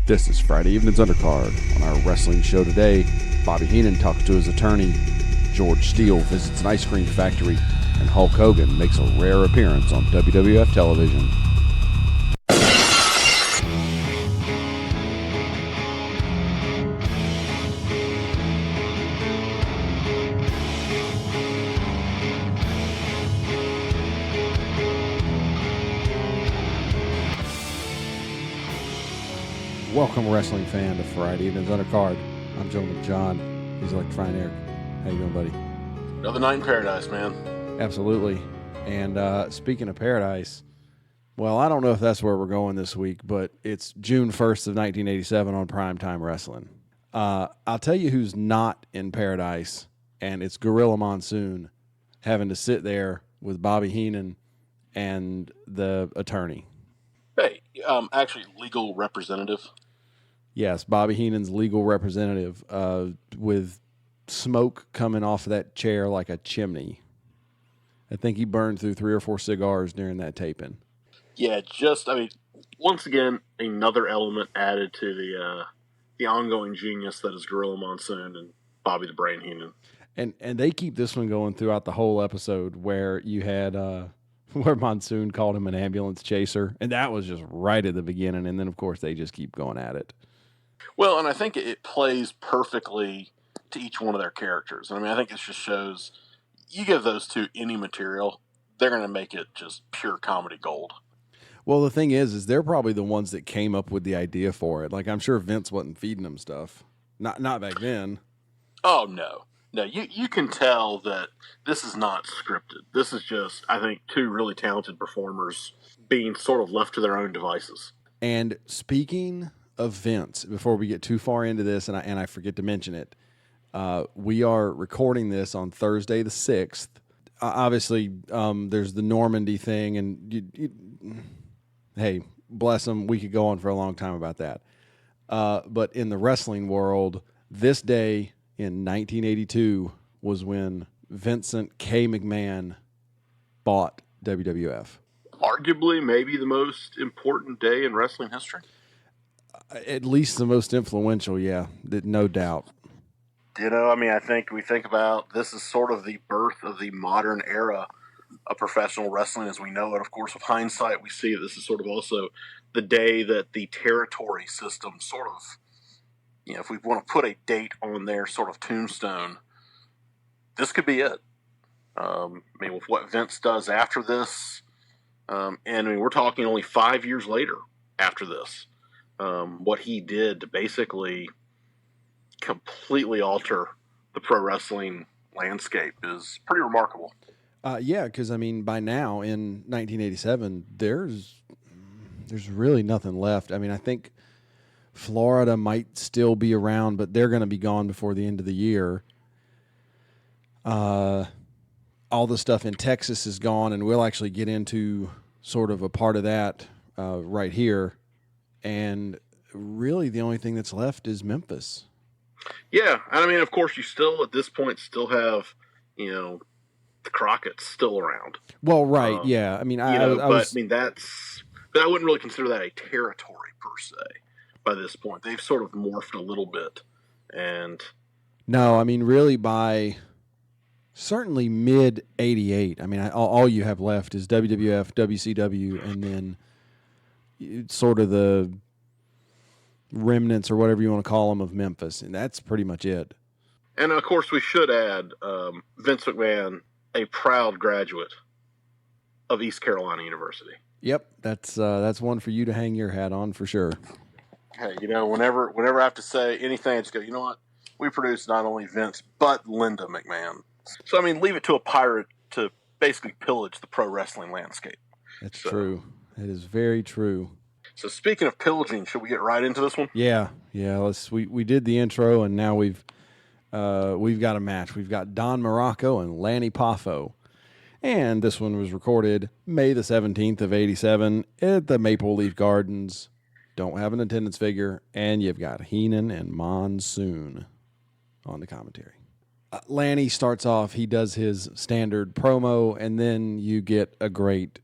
This is Friday Evening's Undercard. On our wrestling show today, Bobby Heenan talks to his attorney, George Steele visits an ice cream factory, and Hulk Hogan makes a rare appearance on WWF television. Welcome, wrestling fan, to Friday Evening's Undercard. I'm Gentleman John. He's Electrifying Eric. How you doing, buddy? Another night in paradise, man. Absolutely. And speaking of paradise, well, I don't know if that's where we're going this week, but it's June 1st of 1987 on Primetime Wrestling. I'll tell you who's not in paradise, and it's Gorilla Monsoon having to sit there with Bobby Heenan and the attorney. Hey, actually, legal representative. Yes, Bobby Heenan's legal representative, with smoke coming off of that chair like a chimney. I think he burned through 3 or 4 cigars during that taping. Yeah, once again, another element added to the ongoing genius that is Gorilla Monsoon and Bobby the Brain Heenan. And they keep this one going throughout the whole episode, where you had where Monsoon called him an ambulance chaser, and that was just right at the beginning, and then of course they just keep going at it. Well, and I think it plays perfectly to each one of their characters. I mean, I think it just shows you give those two any material, they're going to make it just pure comedy gold. Well, the thing is they're probably the ones that came up with the idea for it. Like, I'm sure Vince wasn't feeding them stuff. Not back then. Oh, no. No, you can tell that this is not scripted. This is just, I think, two really talented performers being sort of left to their own devices. And speaking of Vince, before we get too far into this, and I forget to mention it, we are recording this on Thursday the 6th. Obviously, there's the Normandy thing, and hey, bless them, we could go on for a long time about that. But in the wrestling world, this day in 1982 was when Vincent K. McMahon bought WWF. Arguably, maybe the most important day in wrestling history. At least the most influential, yeah, no doubt. I think we think about this is sort of the birth of the modern era of professional wrestling as we know it. Of course, with hindsight, we see this is sort of also the day that the territory system sort of, if we want to put a date on their sort of tombstone, this could be it. With what Vince does after this, we're talking only 5 years later after this, what he did to basically completely alter the pro wrestling landscape is pretty remarkable. Yeah, because by now in 1987, there's really nothing left. I think Florida might still be around, but they're going to be gone before the end of the year. All the stuff in Texas is gone, and we'll actually get into sort of a part of that right here. And really, the only thing that's left is Memphis. Yeah, of course, you still at this point still have, the Crockett's still around. Well, right, yeah. I wouldn't really consider that a territory per se. By this point, they've sort of morphed a little bit, and no, really by certainly mid '88. All you have left is WWF, WCW, and then sort of the remnants or whatever you want to call them of Memphis, and that's pretty much it. And of course, we should add Vince McMahon, a proud graduate of East Carolina University. Yep, that's one for you to hang your hat on for sure. Hey, whenever I have to say anything, I just go, you know what? We produced not only Vince, but Linda McMahon. So, leave it to a pirate to basically pillage the pro wrestling landscape. That's true. It is very true. So, speaking of pillaging, should we get right into this one? Yeah. We did the intro, and now we've got a match. We've got Don Morocco and Lanny Poffo. And this one was recorded May the 17th of 87 at the Maple Leaf Gardens. Don't have an attendance figure, and you've got Heenan and Monsoon on the commentary. Lanny starts off, he does his standard promo, and then you get a great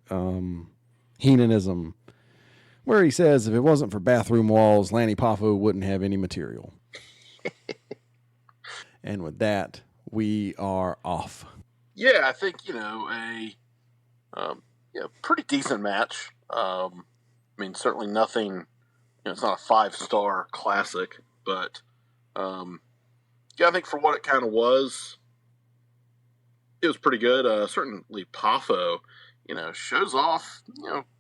Heenanism where he says if it wasn't for bathroom walls, Lanny Poffo wouldn't have any material. And with that, we are off. Yeah, I think, pretty decent match. I mean, certainly nothing, it's not a 5-star classic, but I think for what it kind of was, it was pretty good. Certainly Poffo, shows off,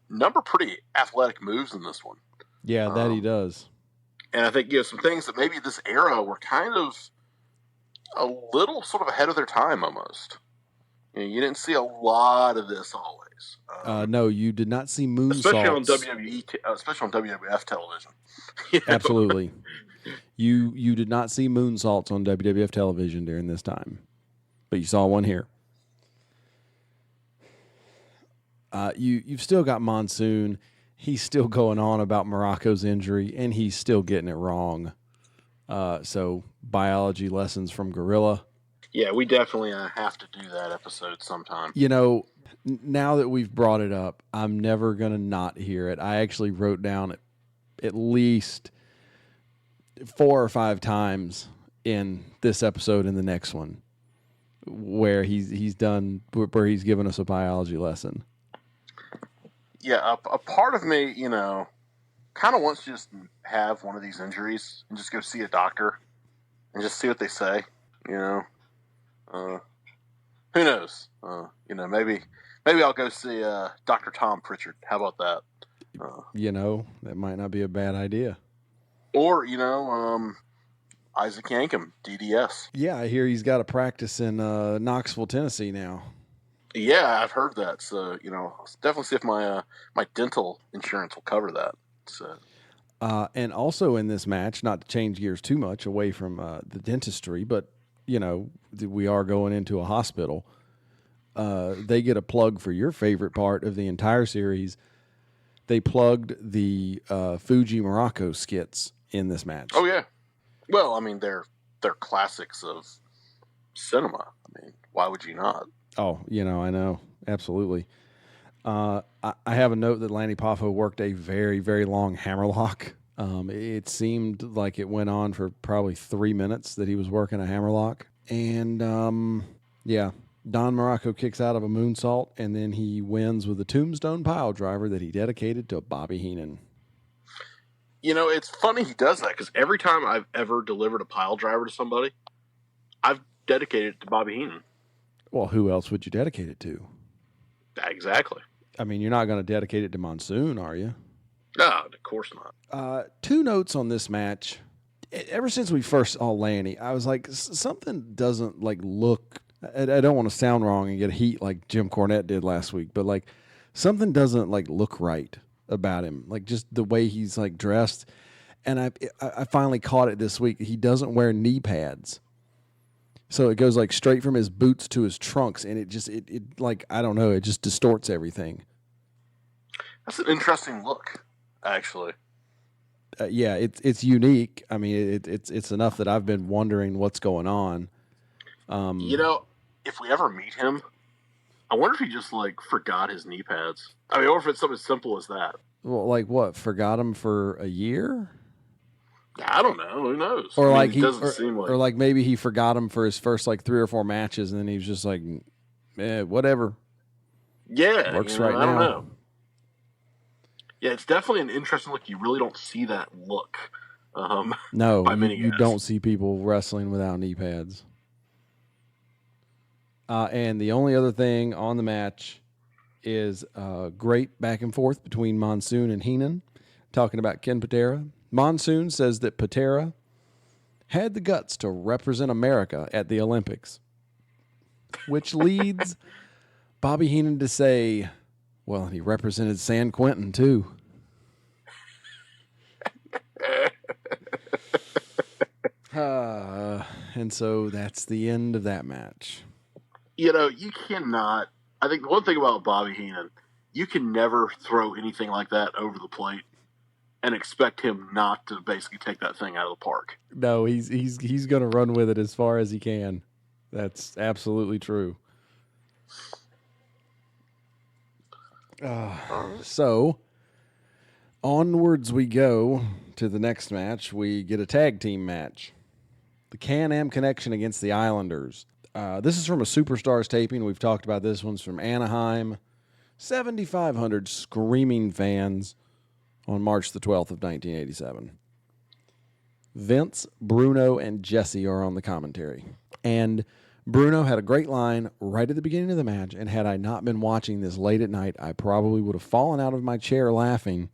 number of pretty athletic moves in this one. Yeah, that he does. And I think, some things that maybe this era were kind of a little sort of ahead of their time almost. You didn't see a lot of this always. No, you did not see moonsaults. Especially on WWF television. Absolutely. You did not see moonsaults on WWF television during this time, but you saw one here. You've still got Monsoon. He's still going on about Morocco's injury, and he's still getting it wrong. So biology lessons from Gorilla. Yeah, we definitely have to do that episode sometime. Now that we've brought it up, I'm never going to not hear it. I actually wrote down at least 4 or 5 times in this episode and the next one where he's given us a biology lesson. Yeah, a part of me, kind of wants to just have one of these injuries and just go see a doctor and just see what they say, who knows? Maybe I'll go see Dr. Tom Pritchard. How about that? That might not be a bad idea. Or, Isaac Yankem, DDS. Yeah, I hear he's got a practice in Knoxville, Tennessee now. Yeah, I've heard that. So, definitely see if my dental insurance will cover that. So. And also in this match, not to change gears too much away from the dentistry, but, we are going into a hospital. They get a plug for your favorite part of the entire series. They plugged the Fuji Morocco skits in this match. Oh, yeah. Well, I mean, they're classics of cinema. I mean, why would you not? Oh, I know. Absolutely. I have a note that Lanny Poffo worked a very, very long hammerlock. It seemed like it went on for probably 3 minutes that he was working a hammerlock. And, Don Morocco kicks out of a moonsault, and then he wins with a tombstone pile driver that he dedicated to Bobby Heenan. It's funny he does that, because every time I've ever delivered a pile driver to somebody, I've dedicated it to Bobby Heenan. Well, who else would you dedicate it to? Exactly. I mean, you're not going to dedicate it to Monsoon, are you? No, of course not. 2 notes on this match. Ever since we first saw Lanny, I was like, something doesn't look. I don't want to sound wrong and get heat like Jim Cornette did last week, but something doesn't look right about him. Just the way he's dressed. And I finally caught it this week. He doesn't wear knee pads. So it goes straight from his boots to his trunks, and it I don't know, it just distorts everything. That's an interesting look, actually. Yeah, it's unique. I mean, it's enough that I've been wondering what's going on. If we ever meet him, I wonder if he just forgot his knee pads. I mean, or if it's something as simple as that. Well, what? Forgot him for a year? I don't know. Who knows? Or it doesn't seem like. Or maybe he forgot him for his first 3 or 4 matches, and then he was just whatever. Yeah, works right now. I don't know. Yeah, it's definitely an interesting look. You really don't see that look. No, you don't see people wrestling without knee pads. And the only other thing on the match is great back and forth between Monsoon and Heenan, talking about Ken Patera. Monsoon says that Patera had the guts to represent America at the Olympics, which leads Bobby Heenan to say, well, he represented San Quentin, too. And so that's the end of that match. You cannot. I think the one thing about Bobby Heenan, you can never throw anything like that over the plate and expect him not to basically take that thing out of the park. No, he's going to run with it as far as he can. That's absolutely true. So, Onwards we go to the next match. We get a tag team match. The Can-Am Connection against the Islanders. This is from a Superstars taping. We've talked about this one's from Anaheim. 7,500 screaming fans on March the 12th of 1987. Vince, Bruno, and Jesse are on the commentary. And Bruno had a great line right at the beginning of the match, and had I not been watching this late at night, I probably would have fallen out of my chair laughing,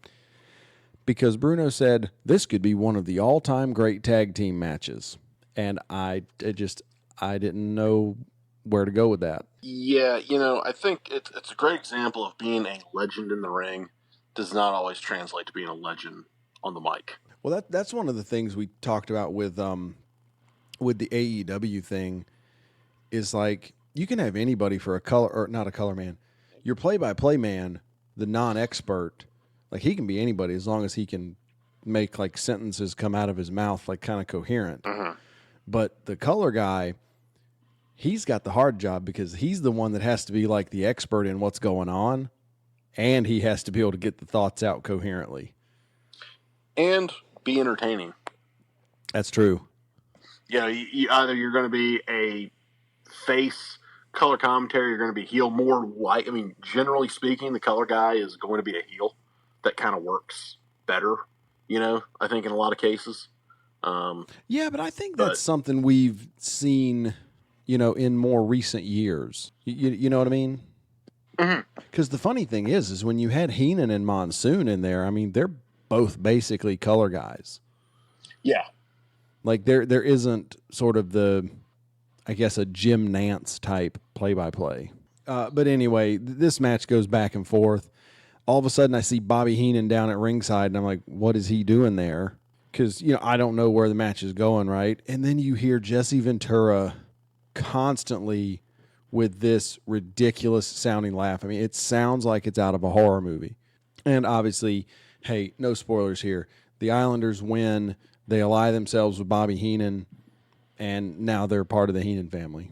because Bruno said, this could be one of the all-time great tag team matches. And I didn't know where to go with that. Yeah, I think it's a great example of being a legend in the ring does not always translate to being a legend on the mic. Well, that's one of the things we talked about with the AEW thing, is like you can have anybody for a color, or not a color man, your play-by-play man, the non-expert, like he can be anybody as long as he can make like sentences come out of his mouth like kind of coherent. Uh-huh. But the color guy, he's got the hard job because he's the one that has to be like the expert in what's going on, and he has to be able to get the thoughts out coherently. And be entertaining. That's true. Yeah, either you're going to be a face color commentary, you're going to be heel. Generally speaking, the color guy is going to be a heel. That kind of works better, I think in a lot of cases. Yeah, but I think that's something we've seen, in more recent years. You know what I mean? Because the funny thing is when you had Heenan and Monsoon in there, I mean, they're both basically color guys. Yeah. Like there isn't sort of the, I guess, a Jim Nance type play-by-play. But anyway, this match goes back and forth. All of a sudden I see Bobby Heenan down at ringside, and I'm like, what is he doing there? Because, I don't know where the match is going, right? And then you hear Jesse Ventura constantly with this ridiculous sounding laugh. I mean, it sounds like it's out of a horror movie. And obviously, hey, no spoilers here. The Islanders win. They ally themselves with Bobby Heenan, and now they're part of the Heenan family.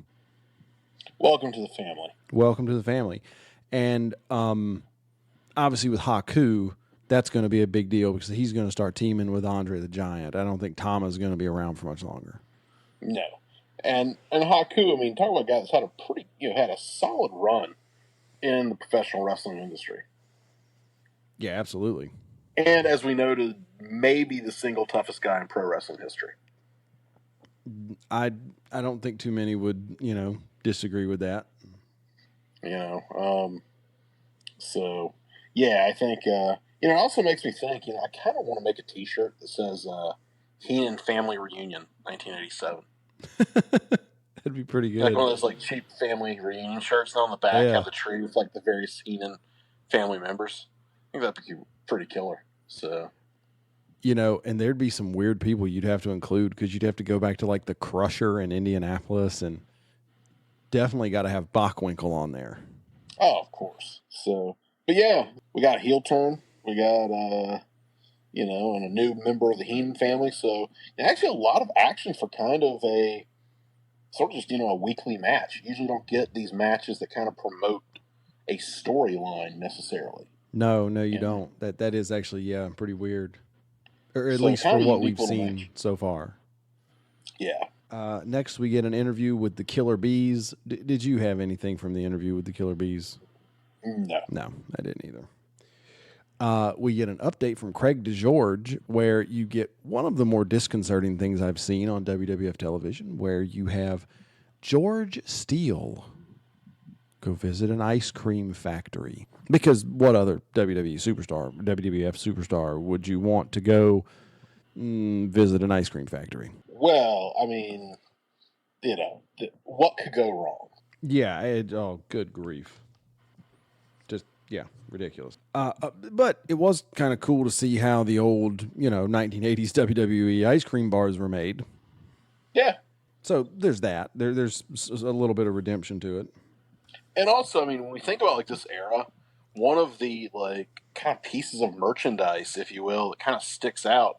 Welcome to the family. Welcome to the family. And obviously with Haku, that's going to be a big deal because he's going to start teaming with Andre the Giant. I don't think Tama's going to be around for much longer. No. And Haku, talk about a guy that's had a pretty, had a solid run in the professional wrestling industry. Yeah, absolutely. And as we noted, maybe the single toughest guy in pro wrestling history. I don't think too many would, disagree with that. So, yeah, I think, it also makes me think, I kind of want to make a t-shirt that says Heenan Family Reunion, 1987. That'd be pretty good. Like one of those cheap family reunion shirts, and on the back have the tree with the various Heenan family members. I think that'd be pretty killer. So, and there'd be some weird people you'd have to include because you'd have to go back to the Crusher in Indianapolis, and definitely got to have Bockwinkel on there. Oh, of course. So, but yeah, we got a heel turn. We got and a new member of the Heenan family. So, actually a lot of action for kind of a sort of just, a weekly match. You usually don't get these matches that kind of promote a storyline necessarily. No, you don't. That is actually, pretty weird. Or at least from what we've seen so far. Yeah. Next, we get an interview with the Killer Bees. Did you have anything from the interview with the Killer Bees? No, I didn't either. We get an update from Craig DeGeorge where you get one of the more disconcerting things I've seen on WWF television, where you have George Steele go visit an ice cream factory. Because what other WWF superstar would you want to go visit an ice cream factory? Well, what could go wrong? Yeah, good grief. Yeah, ridiculous. But it was kind of cool to see how the old, 1980s WWE ice cream bars were made. Yeah. So there's that. There's a little bit of redemption to it. And also, when we think about this era, one of the kind of pieces of merchandise, if you will, that kind of sticks out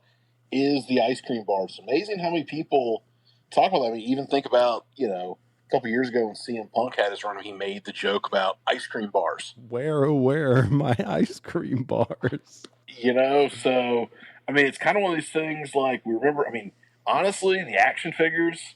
is the ice cream bars. It's amazing how many people talk about that. Even think about, a couple years ago when CM Punk had his run, he made the joke about ice cream bars. Where are my ice cream bars? So I mean, it's kind of one of these things. Like we remember. I mean, honestly, the action figures,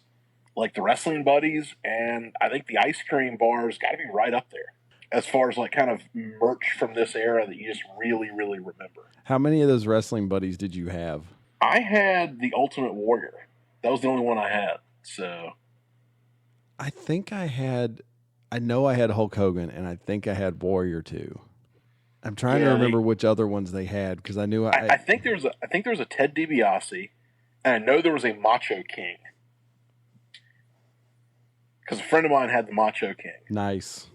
like the wrestling buddies, and I think the ice cream bars, got to be right up there as far as like kind of merch from this era that you just really, really remember. How many of those wrestling buddies did you have? I had the Ultimate Warrior. That was the only one I had. So I think I know I had Hulk Hogan, and I think I had Warrior too. I'm trying to remember which other ones they had because I knew I think there was a Ted DiBiase, and I know there was a Macho King because a friend of mine had the Macho King. Nice.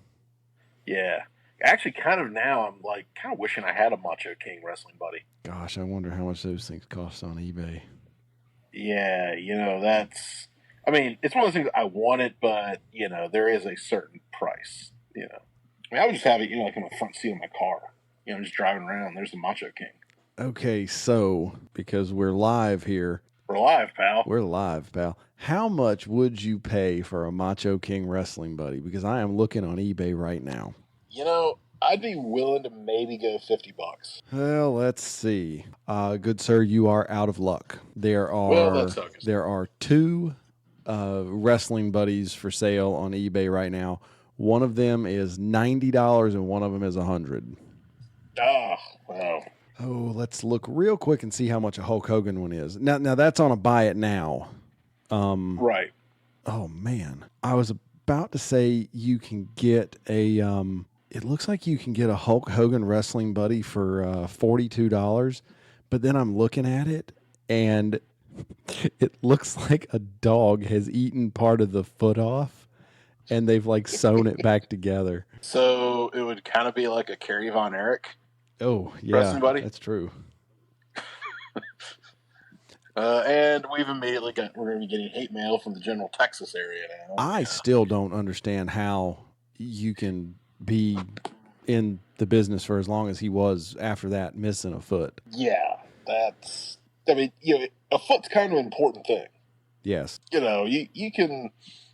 Yeah. Actually, kind of now, I'm like kind of wishing I had a Macho King wrestling buddy. Gosh, I wonder how much those things cost on eBay. Yeah, that's. I mean, it's one of those things I want it, but there is a certain price. I mean, I would just have it, like in the front seat of my car. Just driving around. There's the Macho King. Okay, so because we're live here. We're live, pal. We're live, pal. How much would you pay for a Macho King wrestling buddy? Because I am looking on eBay right now. I'd be willing to maybe go $50. Well, let's see. Good sir, you are out of luck. There are two wrestling buddies for sale on eBay right now. One of them is $90 and one of them is $100. Oh, wow. Oh, let's look real quick and see how much a Hulk Hogan one is. Now that's on a buy it now. Right. Oh man, I was about to say you can get a. It looks like you can get a Hulk Hogan wrestling buddy for $42, but then I'm looking at it and it looks like a dog has eaten part of the foot off, and they've like sewn it back together. So it would kind of be like a Kerry Von Erich. Oh yeah, wrestling buddy. That's true. And we're going to be getting hate mail from the general Texas area now. I still don't understand how you can be in the business for as long as he was after that, missing a foot. Yeah, a foot's kind of an important thing. Yes. You can,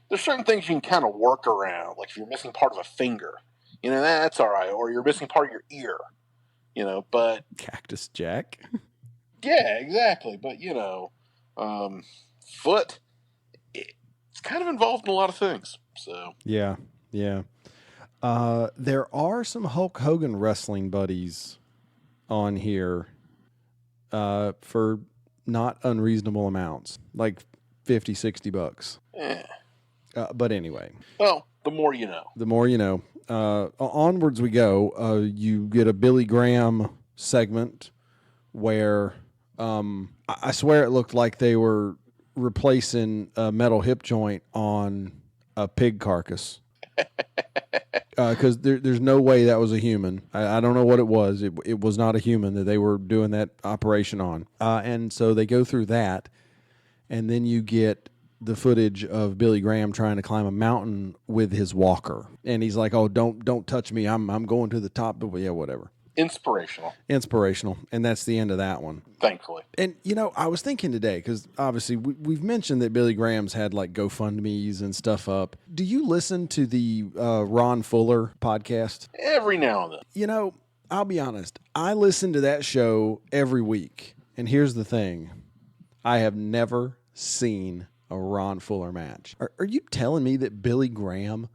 there's certain things you can kind of work around. Like if you're missing part of a finger, that's all right. Or you're missing part of your ear, but. Cactus Jack. Yeah, exactly. But, foot, it's kind of involved in a lot of things. So. Yeah. There are some Hulk Hogan wrestling buddies on here for not unreasonable amounts, like $50-$60. Yeah. But anyway. Well, the more you know. The more you know. Onwards we go. You get a Billy Graham segment where I swear it looked like they were replacing a metal hip joint on a pig carcass. Because there's no way that was a human. I don't know what it was. It was not a human that they were doing that operation on. And so they go through that, and then you get the footage of Billy Graham trying to climb a mountain with his walker. And he's like, "Oh, don't touch me. I'm going to the top." But yeah, whatever. Inspirational. And that's the end of that one. Thankfully. And, I was thinking today, because obviously we've mentioned that Billy Graham's had like GoFundMe's and stuff up. Do you listen to the Ron Fuller podcast? Every now and then. I'll be honest. I listen to that show every week. And here's the thing. I have never seen a Ron Fuller match. Are you telling me that Billy Graham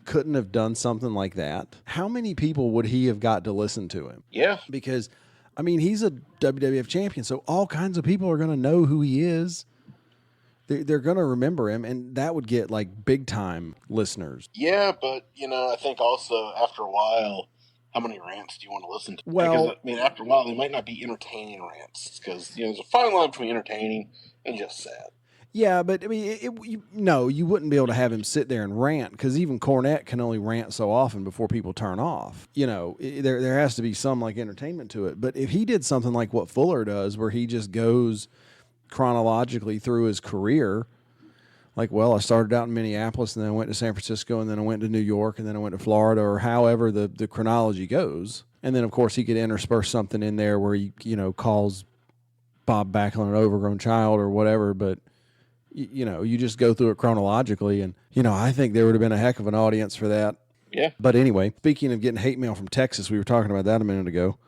couldn't have done something like that? How many people would he have got to listen to him? Yeah. Because, he's a WWF champion, so all kinds of people are going to know who he is. They're going to remember him, and that would get, like, big-time listeners. Yeah, but, I think also after a while, how many rants do you want to listen to? Well, because, after a while, they might not be entertaining rants, because, there's a fine line between entertaining and just sad. Yeah, but you wouldn't be able to have him sit there and rant, because even Cornette can only rant so often before people turn off. There has to be some like entertainment to it. But if he did something like what Fuller does, where he just goes chronologically through his career, like, well, I started out in Minneapolis, and then I went to San Francisco, and then I went to New York, and then I went to Florida, or however the chronology goes. And then, of course, he could intersperse something in there where he, calls Bob Backlund an overgrown child or whatever, but you just go through it chronologically, and, I think there would have been a heck of an audience for that. Yeah. But anyway, speaking of getting hate mail from Texas, we were talking about that a minute ago.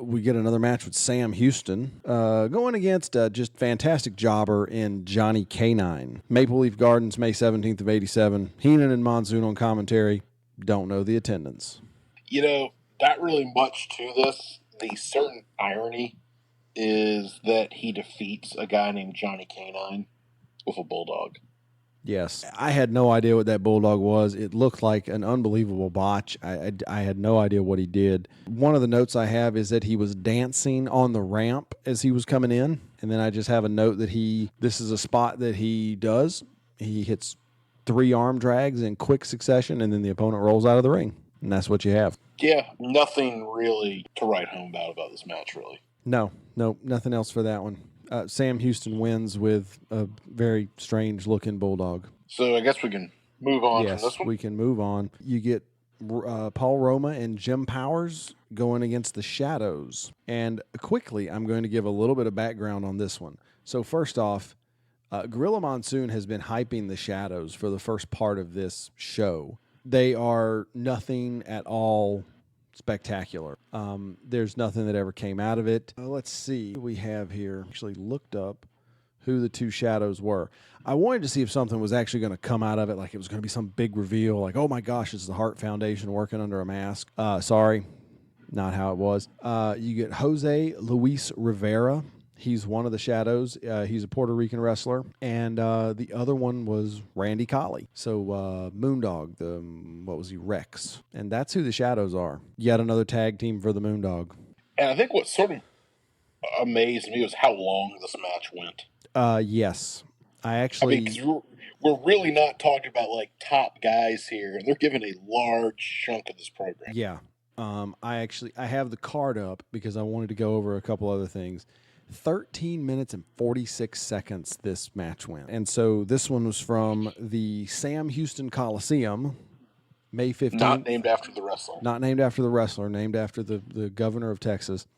we get another match with Sam Houston going against just fantastic jobber in Johnny K9. Maple Leaf Gardens, May 17th of 87. Heenan and Monsoon on commentary. Don't know the attendance. Not really much to this. The certain irony is that he defeats a guy named Johnny K9 with a bulldog. Yes. I had no idea what that bulldog was. It looked like an unbelievable botch. I had no idea what he did. One of the notes I have is that he was dancing on the ramp as he was coming in. And then I just have a note that this is a spot that he does. He hits 3 arm drags in quick succession, and then the opponent rolls out of the ring. And that's what you have. Yeah, nothing really to write home about this match, really. No, nothing else for that one. Sam Houston wins with a very strange-looking bulldog. So I guess we can move on from this one? Yes, we can move on. You get Paul Roma and Jim Powers going against the Shadows. And quickly, I'm going to give a little bit of background on this one. So first off, Gorilla Monsoon has been hyping the Shadows for the first part of this show. They are nothing at all spectacular. There's nothing that ever came out of it. Let's see what we have here. Actually looked up who the two Shadows were. I wanted to see if something was actually going to come out of it, like it was going to be some big reveal, like, oh my gosh, it's the Hart Foundation working under a mask. Sorry, not how it was. You get Jose Luis Rivera. He's one of the Shadows. He's a Puerto Rican wrestler. And the other one was Randy Colley. So Moondog, what was he, Rex. And that's who the Shadows are. Yet another tag team for the Moondog. And I think what sort of amazed me was how long this match went. Yes. Because we're really not talking about like top guys here. They're giving a large chunk of this program. Yeah. I have the card up because I wanted to go over a couple other things. 13 minutes and 46 seconds this match went. And so this one was from the Sam Houston Coliseum, May 15th. Not named after the wrestler. Not named after the wrestler, named after the governor of Texas.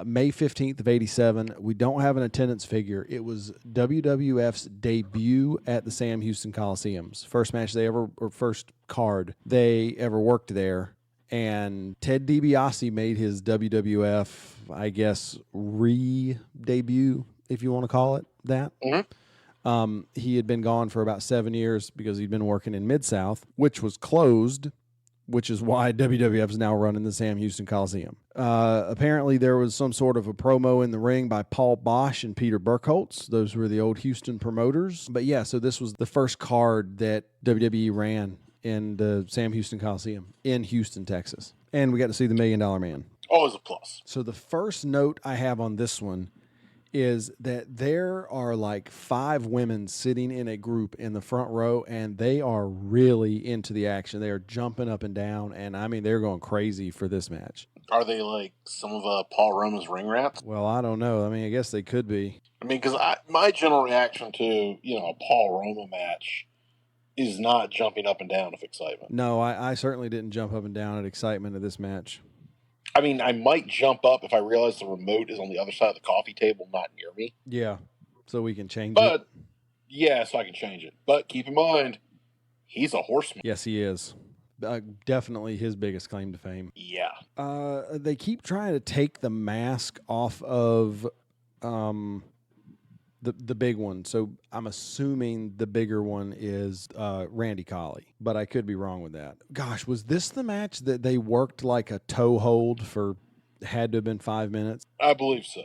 May 15th of 87. We don't have an attendance figure. It was WWF's debut at the Sam Houston Coliseums. First card they ever worked there. And Ted DiBiase made his WWF, I guess, re-debut, if you want to call it that. Mm-hmm. He had been gone for about 7 years because he'd been working in Mid-South, which was closed, which is why WWF is now running the Sam Houston Coliseum. Apparently, there was some sort of a promo in the ring by Paul Bosch and Peter Burkholz. Those were the old Houston promoters. But yeah, so this was the first card that WWE ran in the Sam Houston Coliseum in Houston, Texas. And we got to see the $1 Million Man. Always a plus. So the first note I have on this one is that there are like 5 women sitting in a group in the front row, and they are really into the action. They are jumping up and down, and I mean, they're going crazy for this match. Are they like some of Paul Roma's ring rats? Well, I don't know. I mean, I guess they could be. I mean, because my general reaction to, a Paul Roma match is not jumping up and down of excitement. No, I certainly didn't jump up and down at excitement of this match. I mean, I might jump up if I realize the remote is on the other side of the coffee table, not near me. Yeah, so we can change it. Yeah, so I can change it. But keep in mind, he's a horseman. Yes, he is. Definitely his biggest claim to fame. Yeah. They keep trying to take the mask off of the big one. So I'm assuming the bigger one is Randy Colley, but I could be wrong with that. Gosh, was this the match that they worked like a toe hold for, had to have been 5 minutes? I believe so.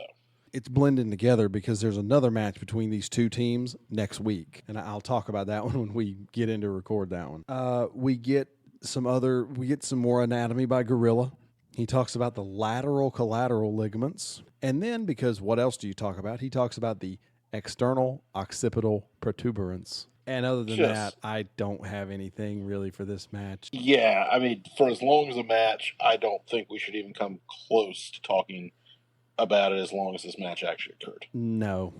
It's blending together because there's another match between these two teams next week, and I'll talk about that one when we get into record that one. We get some more anatomy by Gorilla. He talks about the lateral collateral ligaments, and then, because what else do you talk about? He talks about the external occipital protuberance. And other than that, I don't have anything really for this match. Yeah, I mean, for as long as a match, I don't think we should even come close to talking about it as long as this match actually occurred. No.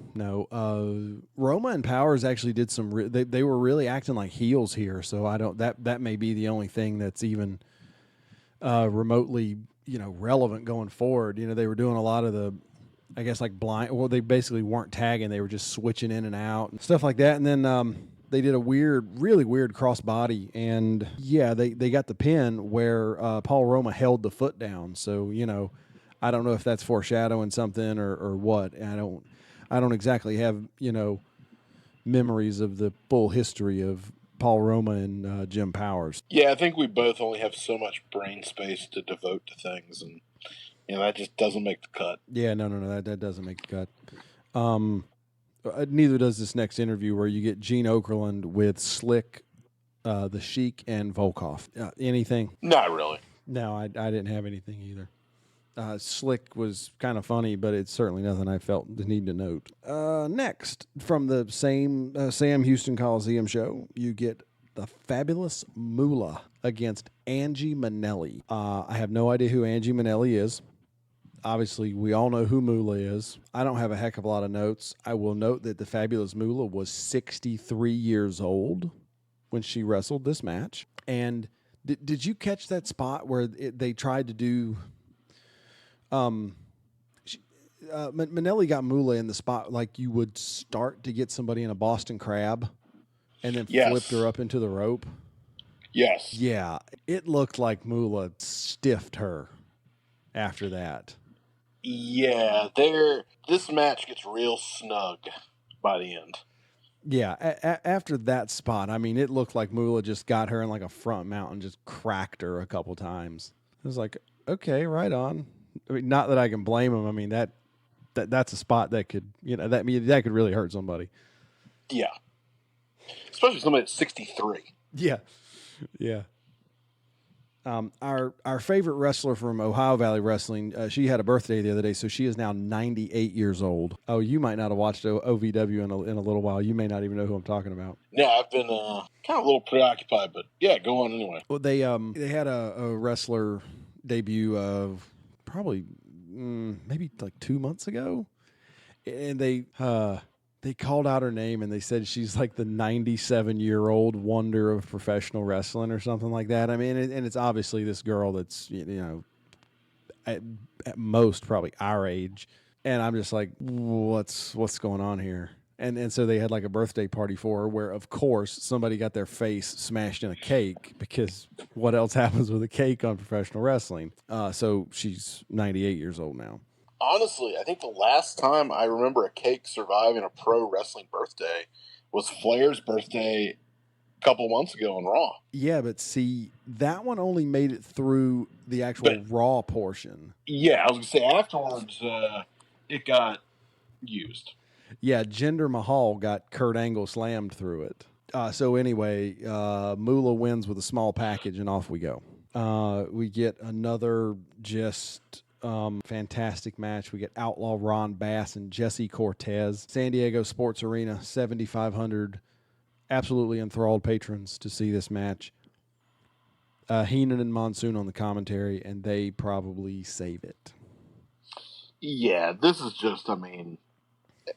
Roma and Powers actually did some. They were really acting like heels here, so I don't. That may be the only thing that's even remotely relevant going forward. They were doing a lot of the, I guess, like blind. Well, they basically weren't tagging; they were just switching in and out and stuff like that. And then they did a really weird crossbody, and yeah, they got the pin where Paul Roma held the foot down. So I don't know if that's foreshadowing something or what. I don't exactly have, memories of the full history of Paul Roma and Jim Powers. Yeah, I think we both only have so much brain space to devote to things, and that just doesn't make the cut. Yeah, no, that doesn't make the cut. Neither does this next interview where you get Gene Okerlund with Slick, the Sheik, and Volkov. Anything? Not really. No, I didn't have anything either. Slick was kind of funny, but it's certainly nothing I felt the need to note. Next, from the same Sam Houston Coliseum show, you get the Fabulous Moolah against Angie Manelli. I have no idea who Angie Manelli is. Obviously, we all know who Moolah is. I don't have a heck of a lot of notes. I will note that the Fabulous Moolah was 63 years old when she wrestled this match. And did you catch that spot where they tried to do... Manelli got Moolah in the spot like you would start to get somebody in a Boston Crab and then flipped her up into the rope? Yes. Yeah, it looked like Moolah stiffed her after that. Yeah, this match gets real snug by the end. Yeah, after that spot, I mean, it looked like Moolah just got her in like a front mount and just cracked her a couple times. It was like, okay, right on. I mean, not that I can blame him. I mean, that's a spot that could, that could really hurt somebody. Yeah. Especially somebody that's 63. Yeah. Yeah. Our favorite wrestler from Ohio Valley Wrestling, she had a birthday the other day, so she is now 98 years old. Oh, you might not have watched OVW in a little while. You may not even know who I'm talking about. Yeah, I've been kind of a little preoccupied, but yeah, go on anyway. Well, they had a wrestler debut of probably maybe like 2 months ago, and they called out her name and they said she's like the 97-year-old wonder of professional wrestling or something like that. I mean, and it's obviously this girl that's, at most probably our age. And I'm just like, what's going on here? And so they had like a birthday party for her where, of course, somebody got their face smashed in a cake because what else happens with a cake on professional wrestling? So she's 98 years old now. Honestly, I think the last time I remember a cake surviving a pro wrestling birthday was Flair's birthday a couple months ago on Raw. Yeah, but see, that one only made it through the actual Raw portion. Yeah, I was going to say afterwards, it got used. Yeah, Jinder Mahal got Kurt Angle slammed through it. So anyway, Moolah wins with a small package, and off we go. We get another just... fantastic match. We get Outlaw Ron Bass and Jesse Cortez. San Diego Sports Arena, 7,500 absolutely enthralled patrons to see this match. Heenan and Monsoon on the commentary, and they probably save it. Yeah, this is just,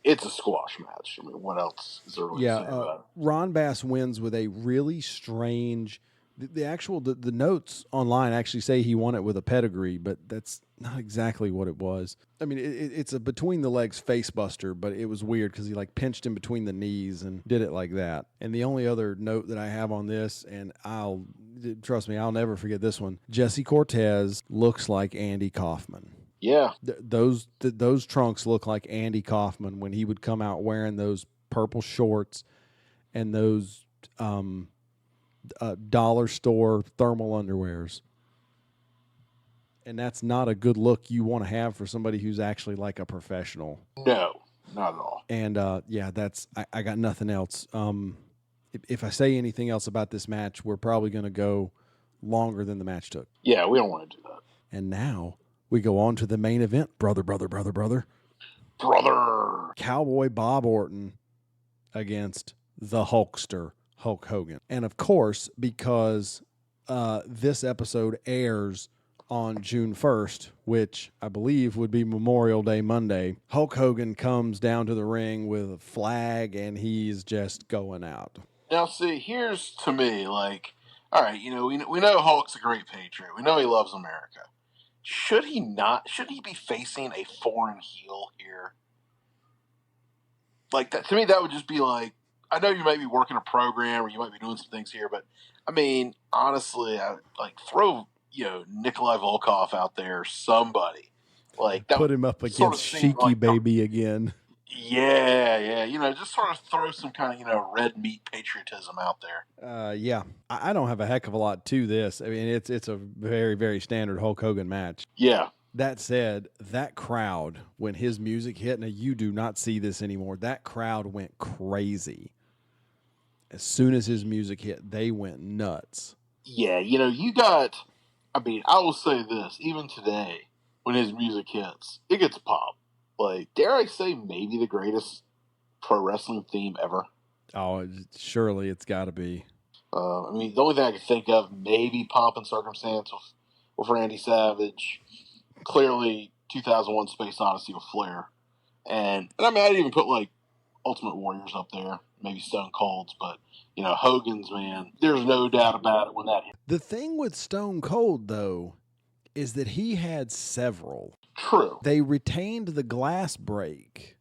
it's a squash match. What else is there really to say about it? Ron Bass wins with a really strange... The notes online actually say he won it with a pedigree, but that's not exactly what it was. I mean, it's a between the legs face buster, but it was weird because he like pinched him between the knees and did it like that. And the only other note that I have on this, and trust me, I'll never forget this one. Jesse Cortez looks like Andy Kaufman. Yeah, those trunks look like Andy Kaufman when he would come out wearing those purple shorts and those dollar store thermal underwears. And that's not a good look you want to have for somebody who's actually like a professional. No, not at all. And I got nothing else. If I say anything else about this match, we're probably going to go longer than the match took. Yeah, we don't want to do that. And now we go on to the main event, brother. Cowboy Bob Orton against the Hulkster, Hulk Hogan. And of course, because this episode airs on June 1st, which I believe would be Memorial Day Monday, Hulk Hogan comes down to the ring with a flag and he's just going out. Now, see, here's to me, all right, we know Hulk's a great patriot. We know he loves America. Should he be facing a foreign heel here? Like, that, to me, that would just be like, I know you might be working a program or you might be doing some things here, but, honestly, I would, throw, Nikolai Volkov out there, somebody. Like that Put him up sort against of seemed Sheiky like Baby again. yeah. Just sort of throw some kind of red meat patriotism out there. Yeah, I don't have a heck of a lot to this. I mean, it's a very, very standard Hulk Hogan match. Yeah. That said, that crowd, when his music hit, now you do not see this anymore, that crowd went crazy. As soon as his music hit, they went nuts. Yeah, you got, I will say this, even today, when his music hits, it gets pop. Like, dare I say, maybe the greatest pro wrestling theme ever. Oh, surely it's got to be. The only thing I can think of, maybe Pomp and Circumstance with Randy Savage. Clearly, 2001 Space Odyssey with Flair. And I didn't even put, like, Ultimate Warriors up there, maybe Stone Cold's, but, Hogan's, man, there's no doubt about it when that hit. The thing with Stone Cold, though, is that he had several. True. They retained the glass break,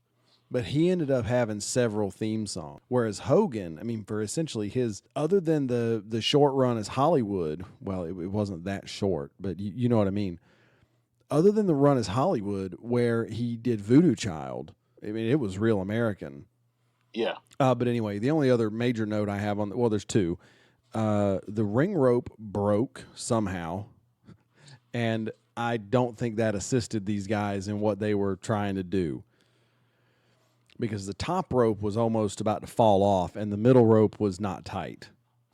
but he ended up having several theme songs. Whereas Hogan, for essentially his, other than the short run as Hollywood, well, it wasn't that short, but you know what I mean. Other than the run as Hollywood, where he did Voodoo Child, it was real American. Yeah. But anyway, the only other major note I have there's two. The ring rope broke somehow, and I don't think that assisted these guys in what they were trying to do, because the top rope was almost about to fall off, and the middle rope was not tight.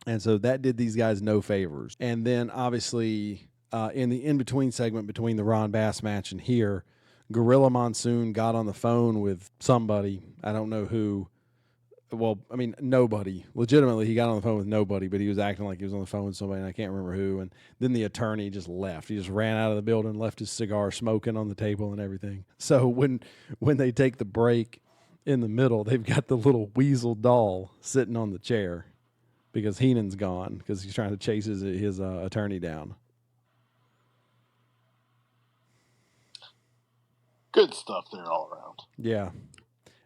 And so that did these guys no favors. And then, obviously, in the in-between segment between the Ron Bass match and here, Gorilla Monsoon got on the phone with somebody. I don't know who. Well, nobody. Legitimately, he got on the phone with nobody, but he was acting like he was on the phone with somebody, and I can't remember who. And then the attorney just left. He just ran out of the building, left his cigar smoking on the table and everything. So when they take the break in the middle, they've got the little weasel doll sitting on the chair because Heenan's gone because he's trying to chase his attorney down. Good stuff there all around. Yeah.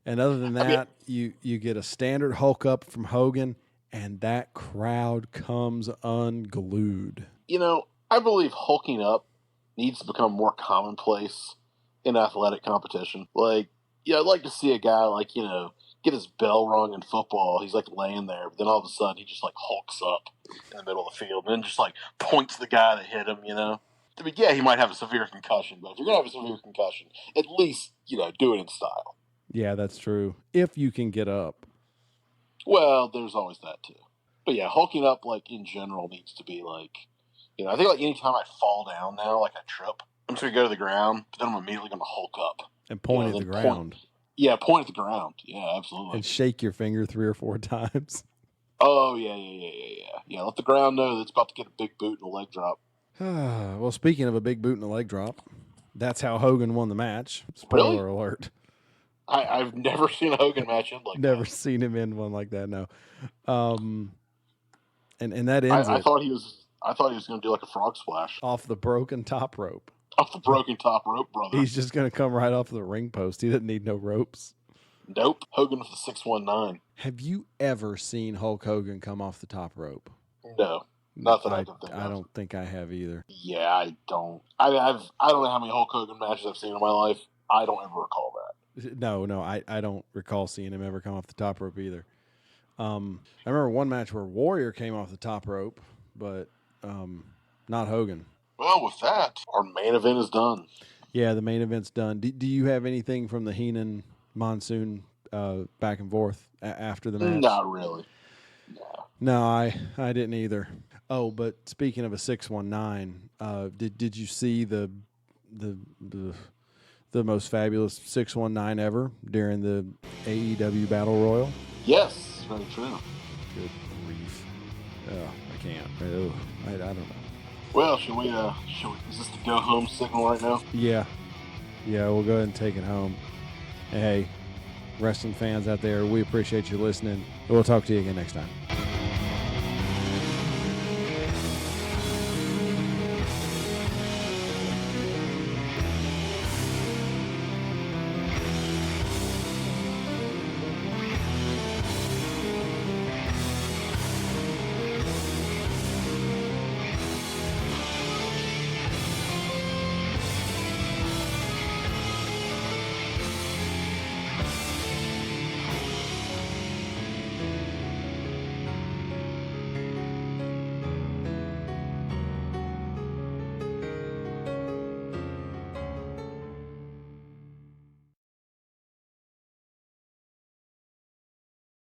And other than that, you get a standard Hulk up from Hogan, and that crowd comes unglued. I believe hulking up needs to become more commonplace in athletic competition. Like, I'd like to see a guy, get his bell rung in football. He's, laying there, but then all of a sudden he just, hulks up in the middle of the field and then just, points the guy that hit him, yeah, he might have a severe concussion, but if you're going to have a severe concussion, at least, do it in style. Yeah, that's true. If you can get up. Well, there's always that too. But yeah, hulking up, in general, needs to be I think anytime I fall down now, I trip, I'm just going to go to the ground, but then I'm immediately going to hulk up. And point at the ground. Point at the ground. Yeah, absolutely. And shake your finger 3 or 4 times. Oh, yeah. Yeah, let the ground know that it's about to get a big boot and a leg drop. Well, speaking of a big boot and a leg drop, that's how Hogan won the match. Spoiler alert. I've never seen a Hogan match end like that. Never seen him end one like that, no. And that ends I thought he was going to do a frog splash. Off the broken top rope. Off the broken top rope, brother. He's just going to come right off the ring post. He doesn't need no ropes. Nope. Hogan with the 619. Have you ever seen Hulk Hogan come off the top rope? No. Not that I can think of. I don't think I have either. Yeah, I don't. I don't know how many Hulk Hogan matches I've seen in my life. I don't ever recall that. No, I don't recall seeing him ever come off the top rope either. I remember one match where Warrior came off the top rope, but not Hogan. Well, with that, our main event is done. Yeah, the main event's done. Do you have anything from the Heenan Monsoon back and forth after the match? Not really. No, I didn't either. Oh, but speaking of a 619, did you see the most fabulous 619 ever during the AEW Battle Royal? Yes, very true. Good grief. Oh, I can't. Oh, I don't know. Well, should we, is this the go home signal right now? Yeah, we'll go ahead and take it home. Hey, wrestling fans out there, we appreciate you listening. We'll talk to you again next time.